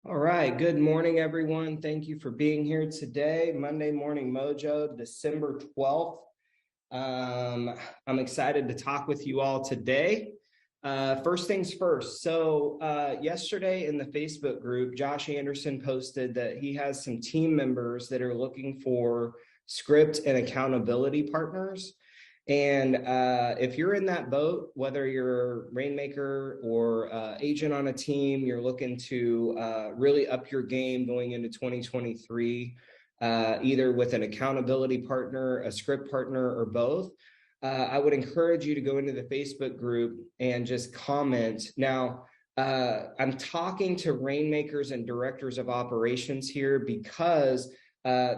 All right. Good morning, everyone. Thank you for being here today. Monday Morning Mojo, December 12th. I'm excited to talk with you all today. First things first. Yesterday in the Facebook group, Josh Anderson posted that he has some team members that are looking for script and accountability partners. And if you're in that boat, whether you're a rainmaker or agent on a team, you're looking to really up your game going into 2023, either with an accountability partner, a script partner, or both. I would encourage you to go into the Facebook group and just comment. Now, I'm talking to rainmakers and directors of operations here because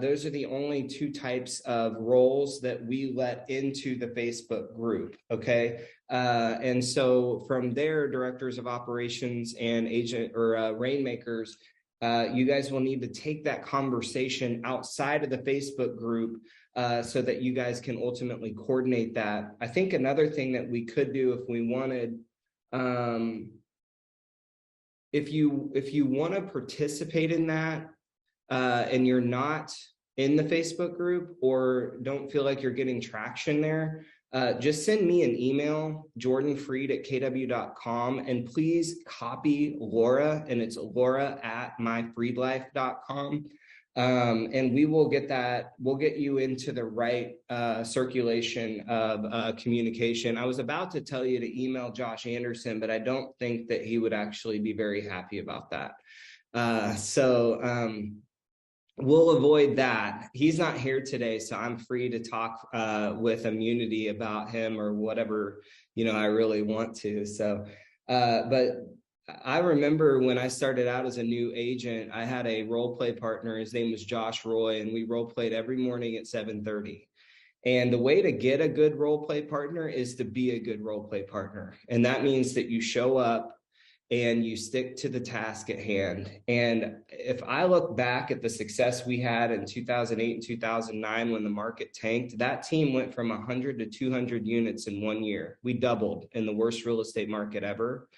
those are the only two types of roles that we let into the Facebook group, okay? And so from there, directors of operations and agent or rainmakers, you guys will need to take that conversation outside of the Facebook group so that you guys can ultimately coordinate that. I think another thing that we could do if we wanted, if you want to participate in that, and you're not in the Facebook group or don't feel like you're getting traction there, just send me an email, jordanfreed@kw.com, and please copy Laura, and it's laura@myfreedlife.com. And we will get that, we'll get you into the right circulation of communication. I was about to tell you to email Josh Anderson, but I don't think that he would actually be very happy about that. We'll avoid that. He's not here today, so I'm free to talk with immunity about him or whatever, I really want to. But I remember when I started out as a new agent, I had a role play partner. His name was Josh Roy, and we role played every morning at 7:30. And the way to get a good role play partner is to be a good role play partner. And that means that you show up and you stick to the task at hand. And if I look back at the success we had in 2008 and 2009 when the market tanked, that team went from 100 to 200 units in 1 year. We doubled in the worst real estate market ever.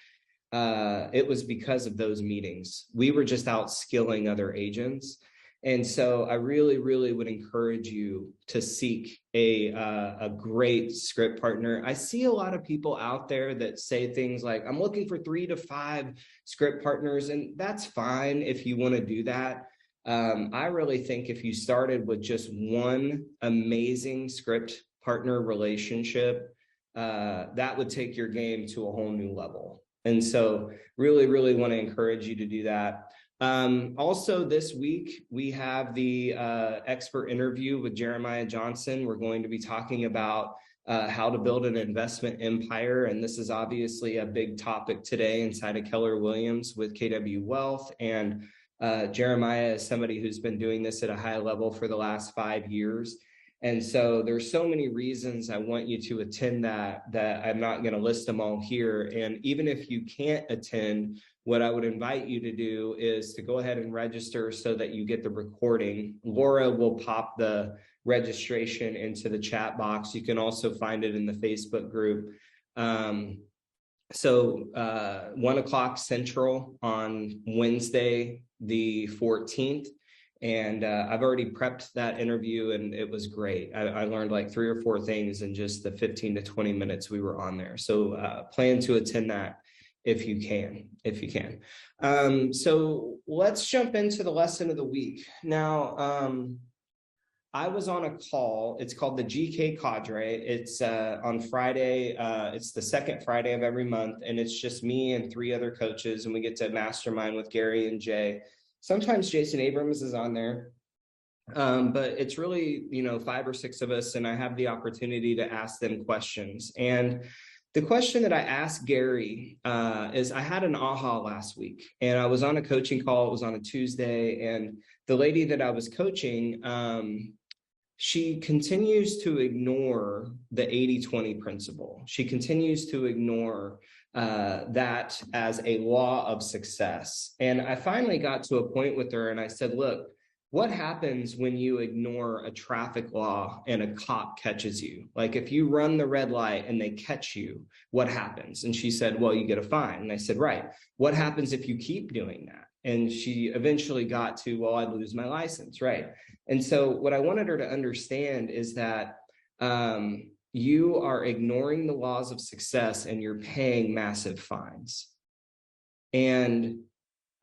It was because of those meetings. We were just out skilling other agents. And so I really, really would encourage you to seek a great script partner. I see a lot of people out there that say things like, I'm looking for 3 to 5 script partners, and that's fine if you want to do that. I really think if you started with just one amazing script partner relationship, that would take your game to a whole new level. And so really, really want to encourage you to do that. Also this week, we have the expert interview with Jeremiah Johnson. We're going to be talking about how to build an investment empire. And this is obviously a big topic today inside of Keller Williams with KW Wealth. And Jeremiah is somebody who's been doing this at a high level for the last 5 years. And so there's so many reasons I want you to attend that I'm not going to list them all here. And even if you can't attend, what I would invite you to do is to go ahead and register so that you get the recording. Laura will pop the registration into the chat box. You can also find it in the Facebook group. 1 o'clock Central on Wednesday, the 14th. And I've already prepped that interview, and it was great. I learned like 3 or 4 things in just the 15 to 20 minutes we were on there. So plan to attend that if you can. So let's jump into the lesson of the week. Now, I was on a call. It's called the GK Cadre. It's on Friday. It's the second Friday of every month, and it's just me and 3 other coaches, and we get to mastermind with Gary and Jay. Sometimes Jason Abrams is on there, but it's really, 5 or 6 of us, and I have the opportunity to ask them questions. And the question that I asked Gary is, I had an aha last week, and I was on a coaching call. It was on a Tuesday, and the lady that I was coaching, she continues to ignore the 80-20 principle. She continues to ignore that as a law of success. And I finally got to a point with her and I said, look, what happens when you ignore a traffic law and a cop catches you? Like if you run the red light and they catch you, what happens? And she said, well, you get a fine. And I said, right. What happens if you keep doing that? And she eventually got to, well, I'd lose my license, right? And so what I wanted her to understand is that you are ignoring the laws of success and you're paying massive fines. And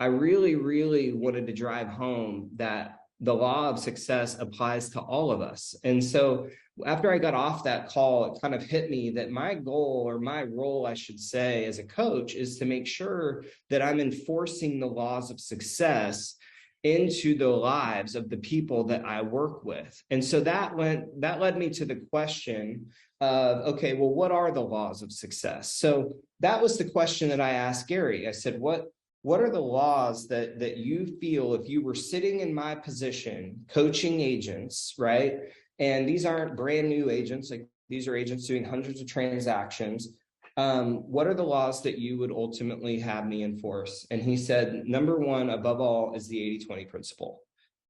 I really, really wanted to drive home that the law of success applies to all of us. And so after I got off that call, it kind of hit me that my goal, or my role, I should say, as a coach, is to make sure that I'm enforcing the laws of success into the lives of the people that I work with. And so that led me to the question of, okay, well, what are the laws of success? So that was the question that I asked Gary. I said, what are the laws that you feel, if you were sitting in my position coaching agents, right? And these aren't brand new agents, like these are agents doing hundreds of transactions. What are the laws that you would ultimately have me enforce? And he said, number one, above all, is the 80-20 principle.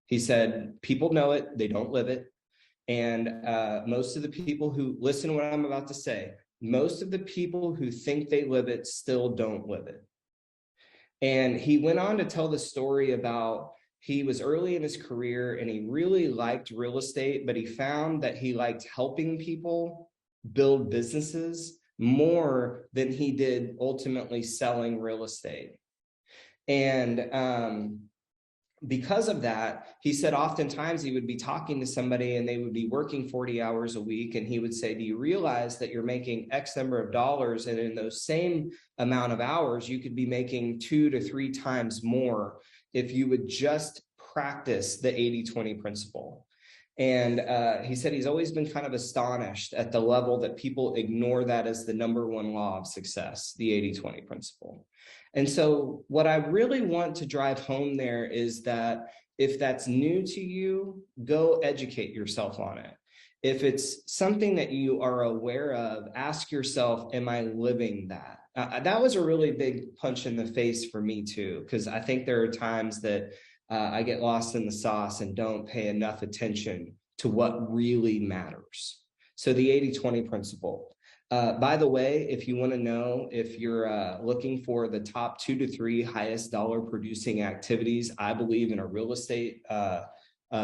He said, people know it, they don't live it. And most of the people who listen to what I'm about to say, most of the people who think they live it still don't live it. And he went on to tell the story about, he was early in his career and he really liked real estate, but he found that he liked helping people build businesses more than he did ultimately selling real estate. And because of that, he said oftentimes he would be talking to somebody and they would be working 40 hours a week. And he would say, do you realize that you're making X number of dollars? And in those same amount of hours, you could be making 2 to 3 times more if you would just practice the 80-20 principle. And he said he's always been kind of astonished at the level that people ignore that as the number one law of success, the 80-20 principle. And so what I really want to drive home there is that if that's new to you, go educate yourself on it. If it's something that you are aware of, ask yourself, am I living that? That was a really big punch in the face for me too, because I think there are times that I get lost in the sauce and don't pay enough attention to what really matters. So the 80-20 principle. By the way, if you want to know if you're looking for the top 2 to 3 highest dollar producing activities, I believe in a real estate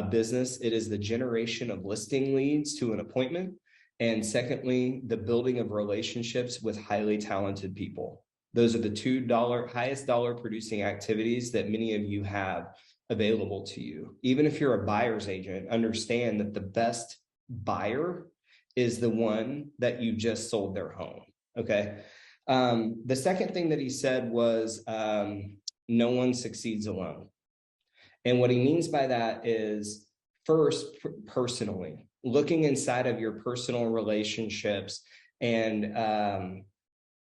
business, it is the generation of listing leads to an appointment. And secondly, the building of relationships with highly talented people. Those are the $2 highest dollar producing activities that many of you have available to you. Even if you're a buyer's agent, understand that the best buyer is the one that you just sold their home, okay? The second thing that he said was, no one succeeds alone. And what he means by that is, first, personally, looking inside of your personal relationships and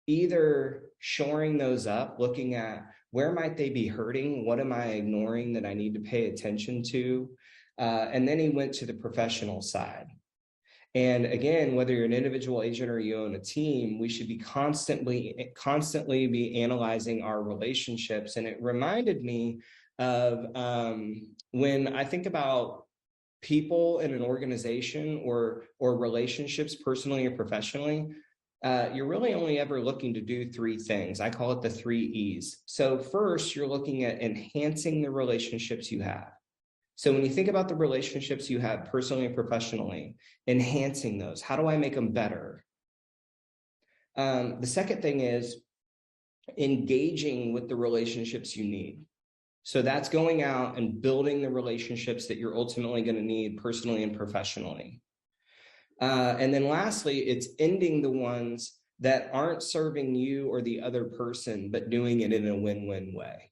either shoring those up, looking at where might they be hurting, what am I ignoring that I need to pay attention to? And then he went to the professional side. And again, whether you're an individual agent or you own a team, we should be constantly be analyzing our relationships. And it reminded me of when I think about people in an organization or relationships, personally or professionally, you're really only ever looking to do 3 things. I call it the 3 E's. So first, you're looking at enhancing the relationships you have. So when you think about the relationships you have personally and professionally, enhancing those, how do I make them better? The second thing is engaging with the relationships you need. So that's going out and building the relationships that you're ultimately going to need personally and professionally. And then lastly, it's ending the ones that aren't serving you or the other person, but doing it in a win-win way.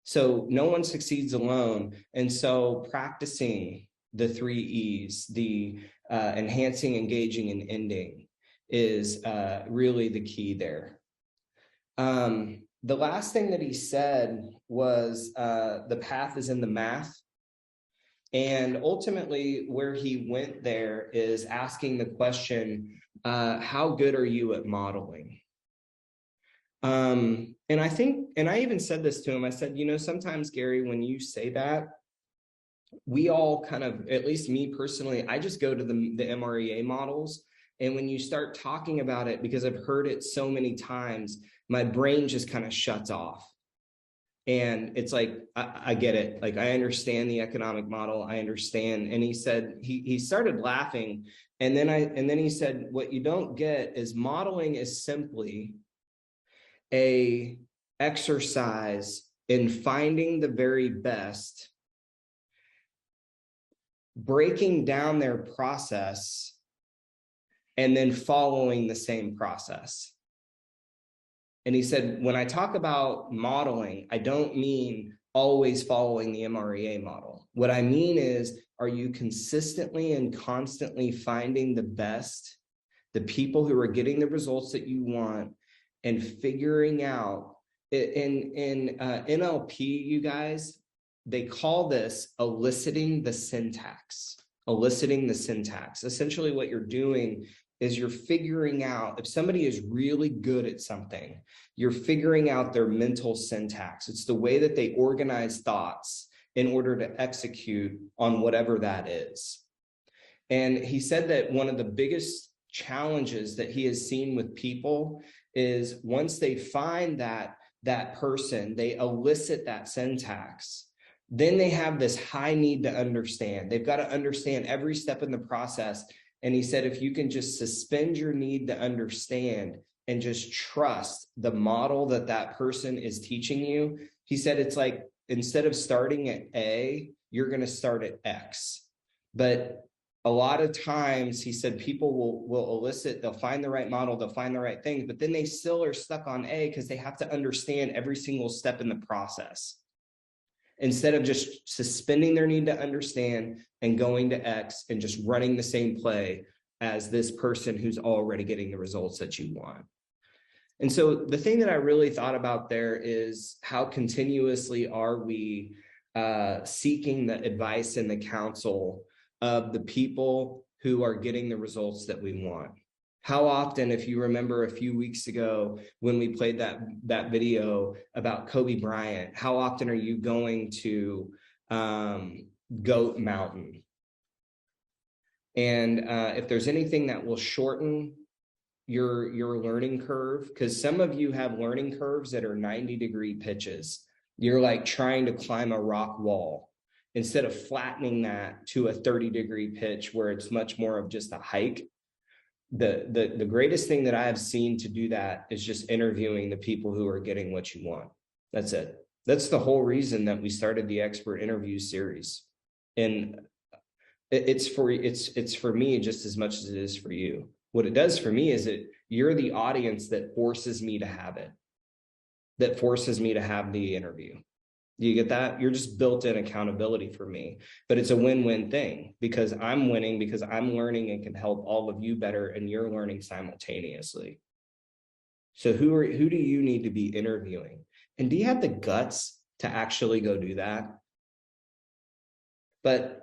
So no one succeeds alone. And so practicing the 3 E's, the enhancing, engaging, and ending is really the key there. The last thing that he said was the path is in the math. And ultimately where he went there is asking the question, how good are you at modeling? And I think, and I even said this to him, I said, you know, sometimes, Gary, when you say that, we all kind of, at least me personally, I just go to the MREA models. And when you start talking about it, because I've heard it so many times, my brain just kind of shuts off. And it's like, I get it. Like, I understand the economic model. I understand. And he said, he started laughing. And then he said, what you don't get is modeling is simply a exercise in finding the very best, breaking down their process, and then following the same process. And he said, when I talk about modeling, I don't mean always following the MREA model. What I mean is, are you consistently and constantly finding the best, the people who are getting the results that you want, and figuring out, in NLP, you guys, they call this eliciting the syntax. Eliciting the syntax. Essentially what you're doing is you're figuring out, if somebody is really good at something, you're figuring out their mental syntax. It's the way that they organize thoughts in order to execute on whatever that is. And he said that one of the biggest challenges that he has seen with people is once they find that person, they elicit that syntax, then they have this high need to understand. They've got to understand every step in the process. And he said, if you can just suspend your need to understand and just trust the model that person is teaching you, he said, it's like, instead of starting at A, you're going to start at X. But a lot of times, he said, people will elicit, they'll find the right model, they'll find the right things, but then they still are stuck on A because they have to understand every single step in the process, instead of just suspending their need to understand and going to X and just running the same play as this person who's already getting the results that you want. And so the thing that I really thought about there is, how continuously are we seeking the advice and the counsel of the people who are getting the results that we want? How often, if you remember a few weeks ago when we played that video about Kobe Bryant, how often are you going to Goat Mountain? And if there's anything that will shorten your learning curve, because some of you have learning curves that are 90-degree pitches. You're like trying to climb a rock wall, instead of flattening that to a 30-degree pitch where it's much more of just a hike. The greatest thing that I have seen to do that is just interviewing the people who are getting what you want. That's it. That's the whole reason that we started the expert interview series. And it's for me just as much as it is for you. What it does for me is that you're the audience that forces me to have it, that forces me to have the interview. Do you get that? You're just built-in accountability for me, but it's a win-win thing, because I'm winning, because I'm learning and can help all of you better, and you're learning simultaneously. So who do you need to be interviewing? And do you have the guts to actually go do that? But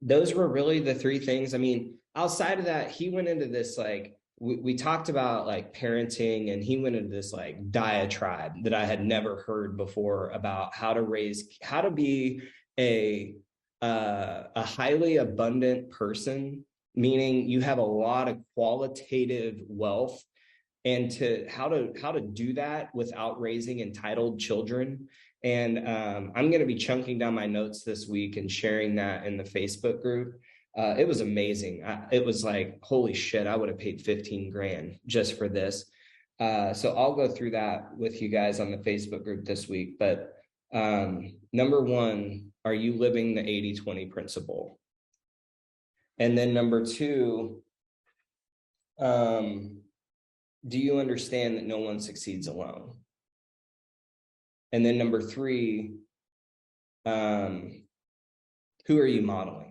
those were really the three things. I mean, outside of that, he went into this, like, we talked about like parenting, and he went into this like diatribe that I had never heard before about how to be a highly abundant person, meaning you have a lot of qualitative wealth, and how to do that without raising entitled children. And I'm going to be chunking down my notes this week and sharing that in the Facebook group. It was amazing. It was like, holy shit, I would have paid 15 grand just for this. So I'll go through that with you guys on the Facebook group this week. But number one, are you living the 80-20 principle? And then number two, do you understand that no one succeeds alone? And then number three, who are you modeling?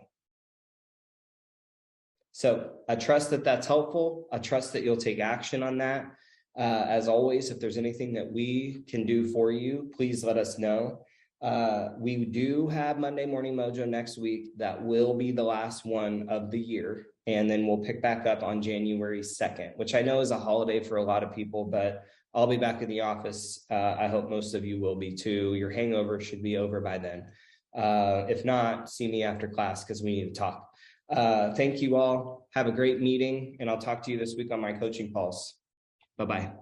So I trust that that's helpful. I trust that you'll take action on that. As always, if there's anything that we can do for you, please let us know. We do have Monday Morning Mojo next week. That will be the last one of the year. And then we'll pick back up on January 2nd, which I know is a holiday for a lot of people, but I'll be back in the office. I hope most of you will be too. Your hangover should be over by then. If not, see me after class because we need to talk. Thank you all. Have a great meeting, and I'll talk to you this week on my coaching calls. Bye-bye.